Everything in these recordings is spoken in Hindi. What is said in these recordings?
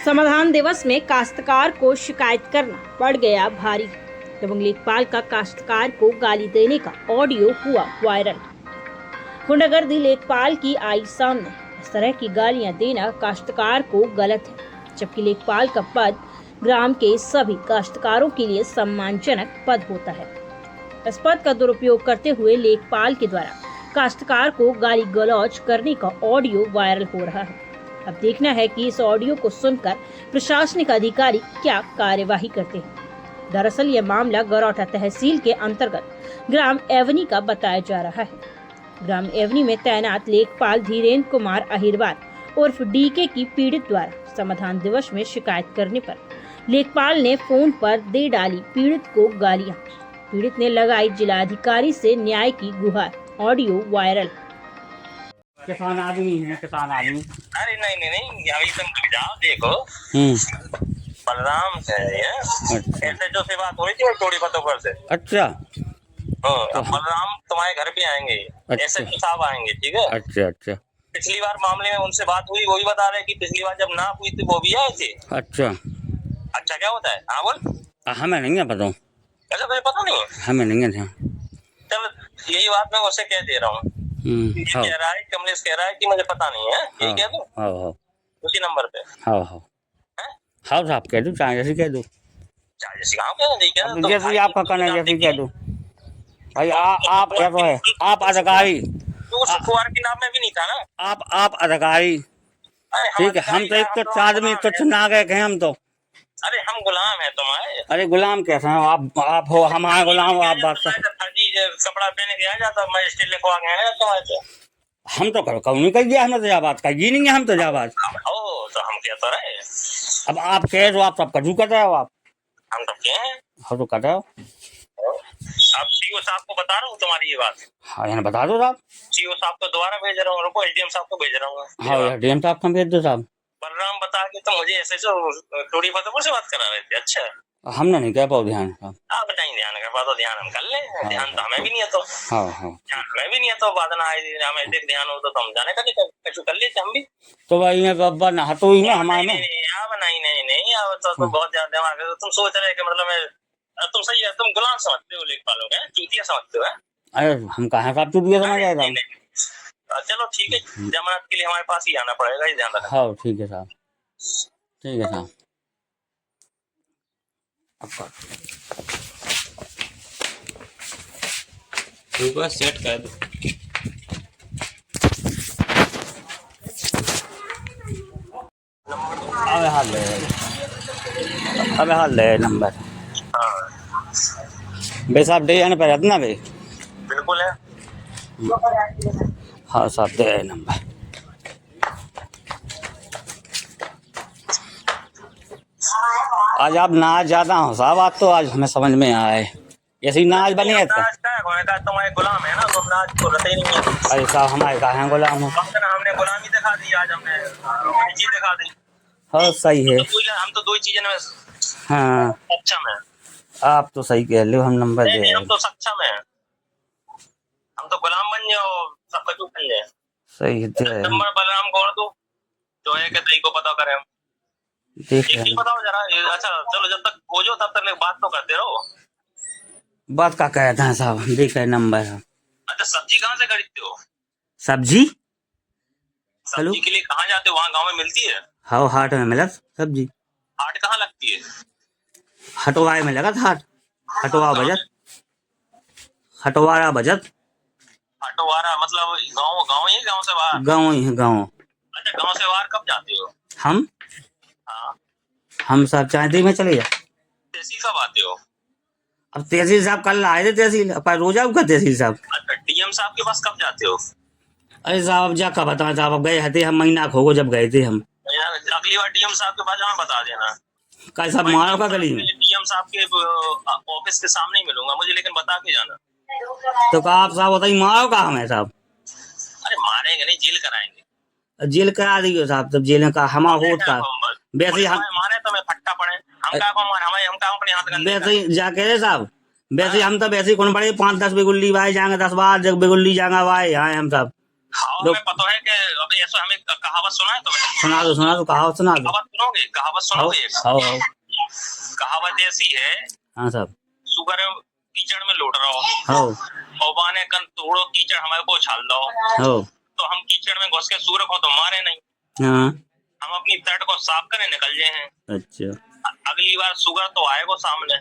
समाधान दिवस में काश्तकार को शिकायत करना पड़ गया भारी। दबंग लेखपाल का काश्तकार को गाली देने का ऑडियो हुआ वायरल। गुंडागर्दी लेखपाल की आई सामने। इस तरह की गालियां देना काश्तकार को गलत है, जबकि लेखपाल का पद ग्राम के सभी काश्तकारों के लिए सम्मानजनक पद होता है। इस पद का दुरुपयोग करते हुए लेखपाल के द्वारा काश्तकार को गाली गलौज करने का ऑडियो वायरल हो रहा है। अब देखना है कि इस ऑडियो को सुनकर प्रशासनिक अधिकारी क्या कार्यवाही करते हैं। दरअसल यह मामला गरौठा तहसील के अंतर्गत ग्राम एवनी का बताया जा रहा है। ग्राम एवनी में तैनात लेखपाल धीरेन्द्र कुमार अहिरवार उर्फ डीके की पीड़ित द्वारा समाधान दिवस में शिकायत करने पर लेखपाल ने फोन पर दे डाली पीड़ित को गालियां। पीड़ित ने लगाई जिलाधिकारी से न्याय की गुहार। Audio viral. किसान आदमी है, किसान आदमी। अरे नहीं अभी तुम जाओ देखो। बलराम से अच्छा। ऐसे जो से बात हो रही थी थोड़ी बातों पर से। अच्छा। अब बलराम तुम्हारे घर पे आएंगे। अच्छा। ऐसे साहब आएंगे, ठीक है। अच्छा अच्छा। पिछली बार मामले में उनसे बात हुई, वही बता रहे कि पिछली बार जब नाप हुई थी वो भी आए थे। अच्छा। अच्छा क्या होता है? हाँ बोल। हमें नहीं है पता। अच्छा तुझे पता नहीं? हमें नहीं है। चल यही बात मैं उसे कह दे रहा हूँ। कह रहा है, कमलेश कह रहा है कि मुझे पता नहीं है। यही कह दो उसी नंबर पे। हाँ साहब कह दो, चाहे जैसे कह दो। जैसे कहा कह दो, जैसे आपका कहना है जैसे कह दो भाई। आप कैसा है? आप अधिकारी। तू शुक्रवार की नाम में भी नहीं था ना। आप अधिकारी, ठीक है। हम तो एक तो आदमी तुच्छ नागरिक हैं हम तो। अरे हम गुलाम है तुम्हारे। अरे गुलाम कैसे हैं आप हो हमारे गुलाम हो। आप बात कपड़ा पहने के आ जाता मजिस्ट्रेट लिखवा के आया तुम्हारे से। हम तो कहूँ नहीं कह दिया, हमें तो जाबाज कही नहीं है। हम तो जाबाज तो हम क्या तो रहे। अब आप कहे तो आप सब कजू कर रहे हो। आप हम तो क्या हैं? हाँ तो कर रहे हो। अब सीओ साहब को बता रहा हूँ तुम्हारी ये बात। हाँ यहाँ बता दो साहब। सीओ साहब को दोबारा भेज रहा हूँ, रुको एसडीएम साहब को भेज रहा हूँ। हाँ डीएम साहब को भेज दो साहब। बलराम बता के तो मुझे ऐसे जो टोरी बातों से बात करा रहे थे। अच्छा हमने नहीं कह पाओ ध्यान साहब। आप नहीं ध्यान कर पाओ तो ध्यान हम कर ले। ध्यान तो हमें भी नहीं है तो। हाँ ध्यान हमें भी नहीं है तो बात ना आए हमें देख ध्यान हो तो हम जाने का नहीं कुछ कर लेते हम भी। तो भाई मैं बाबा नहा तो ही ना हमारे में। नहीं अब तो बहुत ज्यादा दिमाग है। तुम सोच रहे कि मतलब तुम सही है, तुम गुलाम समझते हो लेखपालों के, चूतिया समझते हो। अरे हम कहाँ साहब चूतिया समझ आए था। चलो ठीक है, जमानत के लिए हमारे पास ही आना पड़ेगा, ही ध्यान रखना। हाँ ठीक है साहब, ठीक है साहब। सेट कर दो। अबे हाल ले नंबर। बे साहब दे आने पर ना बे। बिल्कुल है। हाँ साहब दे नंबर। आज आप नाच ज्यादा हो साहब। आज तो आज हमें समझ में आए ऐसी नाच बनी है। तुम्हारे गुलाम है ना, तुम नाच को रहते ही नहीं है। अरे साहब हमारे कहा है गुलाम हो। हमने गुलामी दिखा दी, आज हमने चीज दिखा दी। हाँ सही है। हम तो दो ही चीजें में हाँ सक्षम है। आप तो सही कह रहे हो। हम नंबर दे हम तो सक्षम है। हम तो गुलाम बन जाओ, सब कचू बन जाए। सही है। नंबर बलराम को दो जो है कि को पता करें हम। देख बताओ जरा। अच्छा चलो, जब तक खोजो तब तक बात तो करते रहो। बात का कह था साहब, देख रहे नंबर। अच्छा सब्जी कहाँ से खरीदते हो? सब्जी सब्जी के लिए कहाँ जाते हो? वहाँ गांव में मिलती है? हाँ हाट में मिला सब्जी। हाट कहाँ लगती है? हटवाए में लगा था। हटवा बजट, हटवारा बजट। हटवारा मतलब गांव? गांव ही गांव से बाहर? गाँव ही है गाँव। अच्छा गांव से बाहर कब जाते हो? हम हाँ हम सब चाहते में चले जाए। तहसील कब आते हो? अब तहसील साहब कल आए थे तहसील पर रोजा का तहसील साहब। अच्छा डीएम साहब के पास कब जाते हो? अरे साहब जा का बताना साहब, अब गए थे हम महीना खो जब गए थे हम। अगली बार डीएम साहब के पास हमें बता देना। कल साहब मारो का गली में। डीएम साहब के ऑफिस के सामने ही मिलूंगा मुझे, लेकिन बता के जाना। तो कहा आप साहब बताइए मारो का हमें साहब। अरे मारेंगे नहीं, जेल कराएंगे। जेल करा दियो साहब, तब जेल का हमारा होत का वैसे हम मारे तो मैं फट्टा पड़े। हम का अपने हाथ गंदे वैसे ही जाके साहब। वैसे हम तो वैसे कौन बड़े 5-10 बिगुल्ली भाई जाएंगे 10 बार जब बिगुल्ली जाएंगे भाई। हाँ हम सब हाँ, लो। हमें पता है कि अभी ऐसा हमें कहावत सुना है तुम्हें? सुना दो कहावत सुना दो। कहावत सुनोगे? कहावत सुनोगे? आओ। कहावत ऐसी है, हाँ साहब। सुगर कीचड़ में लौट रहा हो और बाने कन थोड़ो कीचड़ हमारे को उछाल दो, हो तो हम कीचड़ में घुस के सूर को तो मारे नहीं, हाँ हम अपनी तट को साफ करने निकल जाए हैं। अच्छा। अगली बार सुगर तो आएगा सामने।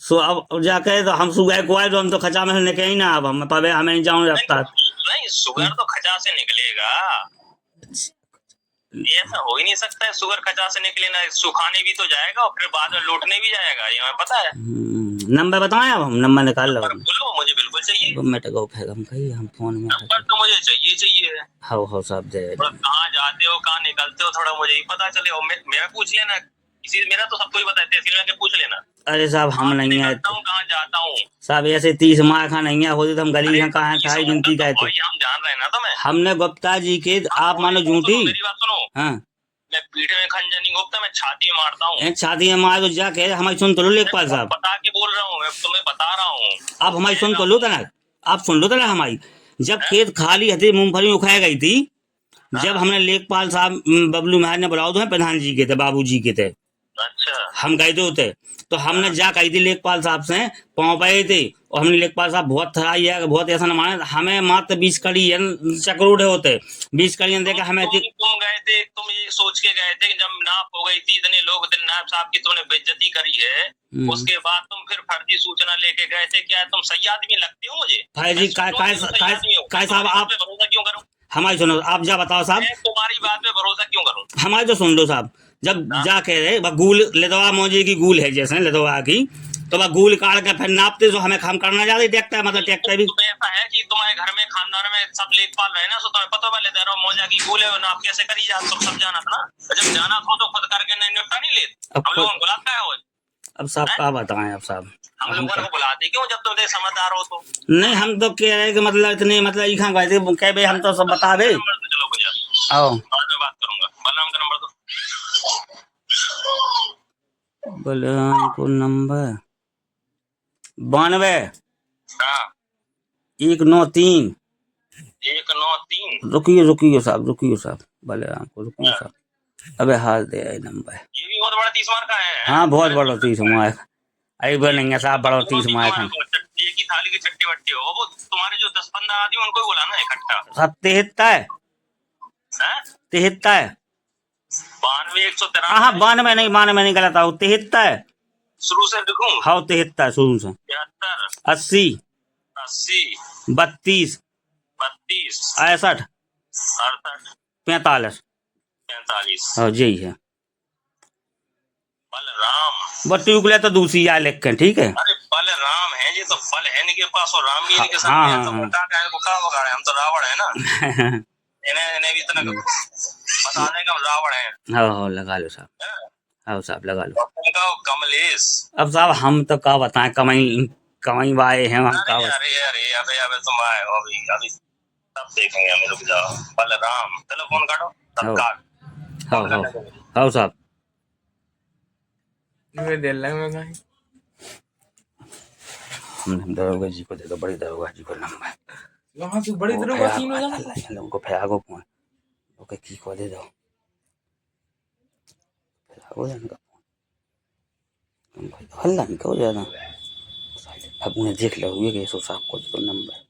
सो अब जाके तो हम सुबह को आए तो हम तो खचा में निकले ही ना, अब हम पवे हमें नहीं जाऊँ रफ्तार। नहीं, सुगर तो खचा से निकलेगा, ऐसा हो ही नहीं सकता है। सुगर खचा से निकले ना, सुखाने भी तो जाएगा और फिर बाद में लौटने भी जाएगा, ये हमें पता है। नंबर बताएं, अब हम नंबर निकाल लो। बोलो, मुझे बिल्कुल चाहिए मिट गो फिर हम कही हम फोन में नंबर, तो मुझे चाहिए। हो साहब दे। कहाँ जाते हो, कहाँ निकलते हो, थोड़ा मुझे ही पता चले। और मेरा पूछ लेना, किसी मेरा तो सबको ही पता है, तहसील में के पूछ लेना। अरे साहब हम नहीं है कहाँ जाता हूँ साहब, ऐसे 30 माह खा नहीं है होती तो हम गली यहाँ कहाँ खाई गिनती कहते। हम जान रहे हैं ना तुम्हें। हमने गुप्ता जी के आप मानो झूठी। मेरी बात सुनो, हाँ मैं पीठ में खंजर नहीं घोपता, मैं छाती में मारता हूँ। छाती में मार तो जाके हमारी सुन तो लो लेखपाल साहब, बता के बोल रहा हूँ, मैं तुम्हें बता रहा हूँ। आप हमारी सुन तो लो तना, आप सुन लो तना हमारी। जब खेत खाली हथी मूंगफली उखाई गई थी, जब हमने लेखपाल साहब बबलू महाराज ने बुलाओ थे प्रधान जी के थे, बाबू जी के थे, अच्छा, हम गए थे होते, तो हमने जा कही थी लेखपाल साहब से पाँव पाए थे, और हमने लेखपाल साहब बहुत थराई है, बहुत ऐसा न माने, हमें मात्र 20 कड़ी चक्रोड़े होते 20 कड़ियां देकर हमें तुम गए थे, तुम ये सोच के गए थे कि जब नाप हो गई थी, इतने लोग थे, नायब साहब की तुमने बेइज्जती करी है, उसके बाद तुम फिर फर्जी सूचना लेके गए थे। क्या तुम सही आदमी लगते हो मुझे? भाई जी काय साहब आप भरोसा क्यों करूं? हमारी सुनो, आप जा बताओ साहब, तुम्हारी बात पे भरोसा क्यों करूं? हमारी तो सुन लो साहब। जब जा कह रहे गूल लेदवा मौजे की गूल है जैसे लेदवा की, तो वह गूल काट के फिर नापते, तो हमें काम करना ज्यादा देखता है, मतलब टेक्टर भी। ऐसा है कि तुम्हारे घर में खानदान में सब लेखपाल रहे ना, तो तुम्हें पता वाले दे रहा हूँ मौजा की गूल है, नाप कैसे करी जात, तुम सब जाना था ना। जब जाना था तो खुद करके नहीं निपटा नहीं लेते, हम लोगों को बुलाता है। अब साहब क्या बताएं, अब साहब हम लोगों को बुलाते क्यों जब तुम समझदार हो तो? नहीं, हम तो कह रहे कि मतलब इतने मतलब यहाँ गए थे, कह भाई हम तो सब बता दे। चलो भैया, आओ बाद में बात करूंगा। बलराम का नंबर दो। बलराम को नंबर 92 हाँ 193 193। रुकिए साहब, बलराम को रुकिए साहब, अबे हाल दे नंबर। ये भी बहुत बड़ा 30 मार्क का है। हाँ बहुत बड़ा 30 मार्क, अरे बोल नहीं है साहब, बड़ा 30 मार्क है। एक ही थाली की चट्टी बट्टी हो, वो तुम्हारे जो 10-15 आदमी उनको ही बोला ना इकट्ठा। साहब 73 92 193। हाँ 92 नहीं गलत आओ, 73 शुरू से लिखूं? हाँ 73 शुरू से। 73 80 32 32 61 68 45 45। हाँ यही है। बलराम बट्टी उगले तो दूसरी यार लिख के, ठीक है। अरे बलराम है जी, तो बल है इनके पास और राम भी इनके साथ हाँ, है, हाँ, तो हाँ। मोटा का बुखार वगाड़े, हम तो रावण है ना। इन्हें भी इतना बता दें कि हम रावण है। हाँ लगा लो साहब, हाँ साहब लगा लो। तुमका कमलेश। अब साहब हम तो क्या बताएं, कमाई वाए हैं हम का। अरे तुम आए हो अभी सब देखेंगे हमें, रुक जाओ। बलराम, चलो फोन काटो, सब काट। हाँ साहब हम दरोगा जी को दे दो, बड़ी दरोगा जी को नंबर। वहाँ से बड़ी दरोगा सीन हो जाना। उनको फेंको फोन, ओके की को दे दो, फेंको इनका फोन, हल्ला नहीं करो ज्यादा। अब उन्हें देख लो हुए कि सो साहब को तो नंबर।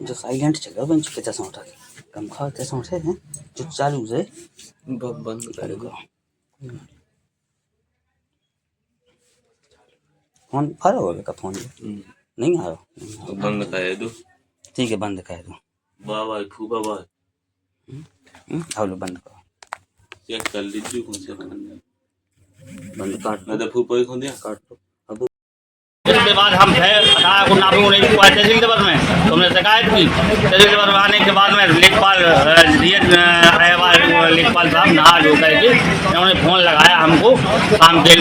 जो साइलेंट चला बन चुके थे उठा के कम खाओ तैसा उठे हैं, जो चालू से बंद करेगा फोन। आ रहा होगा का फोन नहीं आ रहा, बंद कर दो। ठीक है बंद कर दो। बाबा फूबा बाबा आओ बंद करो, चेक कर लीजिए कौन सा बंद काट मैं तो फूबा ही खोल दिया, काट दो। इसके बाद हम अठारह को नापी नहीं तहसील दिवस में तुमने शिकायत की। तहसील दिवस में आने के बाद में लेखपाल साहब नहा जो करके उन्होंने फ़ोन लगाया हमको शाम के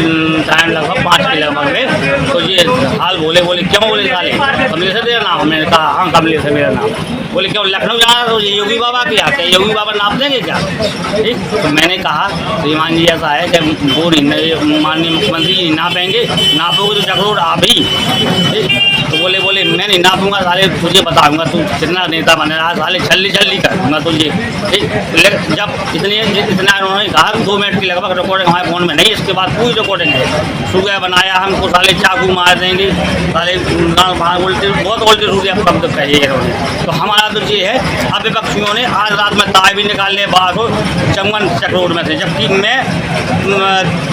टाइम लगभग 5 के लगभग में। तो ये हाल बोले क्यों बोले साले कमले से तेरा नाम? मैंने कहा हाँ कमले से मेरा नाम। बोले क्यों लखनऊ जाना तो ये योगी बाबा के यहाँ, क्या योगी बाबा नाप देंगे क्या? ठीक, तो मैंने कहा श्रीमान जी ऐसा है कि वो नहीं, माननीय मुख्यमंत्री जी नापेंगे, नापोगे तो चक्रोड आप ही। ठीक, तो बोले मैं नहीं नापूंगा साले, तुझे बताऊंगा तू कितना नेता बन रहा है साले, छल्ली करूँगा तुझे। ठीक, लेकिन जब इतना उन्होंने कहा 2 मिनट की लगभग रिकॉर्डिंग हमारे फ़ोन में नहीं, इसके बाद पूरी रिकॉर्डिंग है। सुबह बनाया हमको साले चाकू मार देंगे साले, उल्टे बहुत उल्टे सूर्य शब्द कहे इन्होंने। तो हमारा तो ये है, अब विपक्षियों ने आज रात में तार भी निकालने बाहर हो चमन चक्रोड में से, जबकि मैं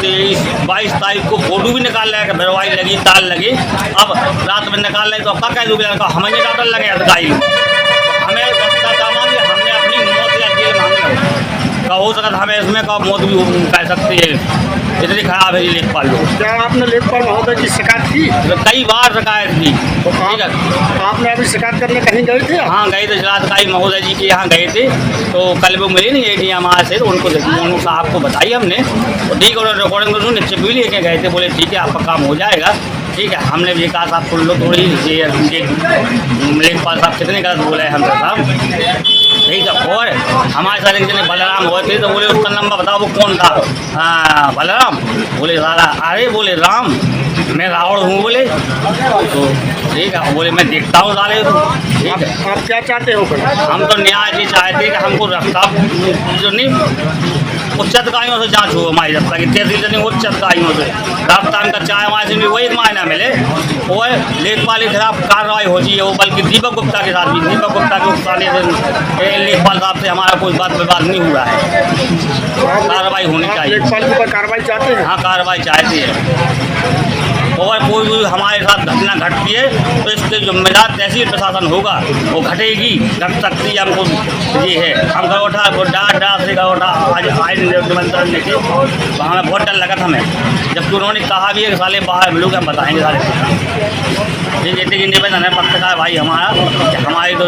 23-22 तारीख को फोटो भी निकाल रहा है, भरवाई लगी तार लगी, अब रात में निकाल रहे तो अब क्या कह हमें नहीं डाटल लगे अधिकारी, हमें रास्ता दामा दिया, हमने अपनी मौत या जेल मांगना का हो सकता, हमें इसमें का मौत भी कह सकती है। इतनी खराब है ये लेखपाल लोग। क्या आपने लेखपाल महोदय की शिकायत की? कई बार शिकायत की। तो आपने अभी शिकायत करने कहीं गए थे? हाँ गए थे, जिलाधिकारी महोदय जी के यहाँ गए थे, तो कल वो मिले नहीं ADM वहाँ से, तो उनको साहब को बताई हमने, तो ठीक है रिकॉर्डिंग को नीचे भी लेके गए थे, बोले ठीक है आपका काम हो जाएगा। ठीक है, हमने भी कहा साहब सुन लो थोड़ी, लेखपाल साहब कितने गलत बोले हैं हमसे साहब। ठीक है, और हमारे साथ एक जने बलराम हुए थे, तो बोले उसका नंबर बताओ वो कौन था? हाँ बलराम। बोले साला, अरे बोले राम मैं रावण हूँ बोले। तो ठीक है, बोले मैं देखता हूँ साले। ठीक है, आप क्या चाहते हो? हम तो न्याय जी चाहते कि हमको रास्ता जो नहीं उच्च अधिकारियों से जांच हो, हमारी रास्ता की तहसील से नहीं उच्च अधिकारियों से रास्ता इनका चाहे हमारे से भी वही मायना मिले, और लेखपाल के खिलाफ कार्रवाई होती है वो, बल्कि दीपक गुप्ता के साथ भी, दीपक गुप्ता के उकसाने से लेखपाल साहब से हमारा कोई बात विवाद नहीं हुआ है, कार्रवाई होनी चाहिए। लेखपाल के ऊपर कार्रवाई चाहते हैं? हाँ कार्रवाई चाहती है, और कोई भी हमारे साथ घटना घटती है तो इसके जिम्मेदार तहसील प्रशासन होगा, वो घटेगी घट सकती है, हमको ये है। हम गौठा डाट से गौठा आज निमंत्रण लेके, तो हमें बहुत डर लगा था हमें, जबकि उन्होंने कहा भी है कि साले बाहर मिलोगे हम बताएंगे सारे। ये जैसे कि निवेदन है पत्रकार भाई हमारा, हमारी तो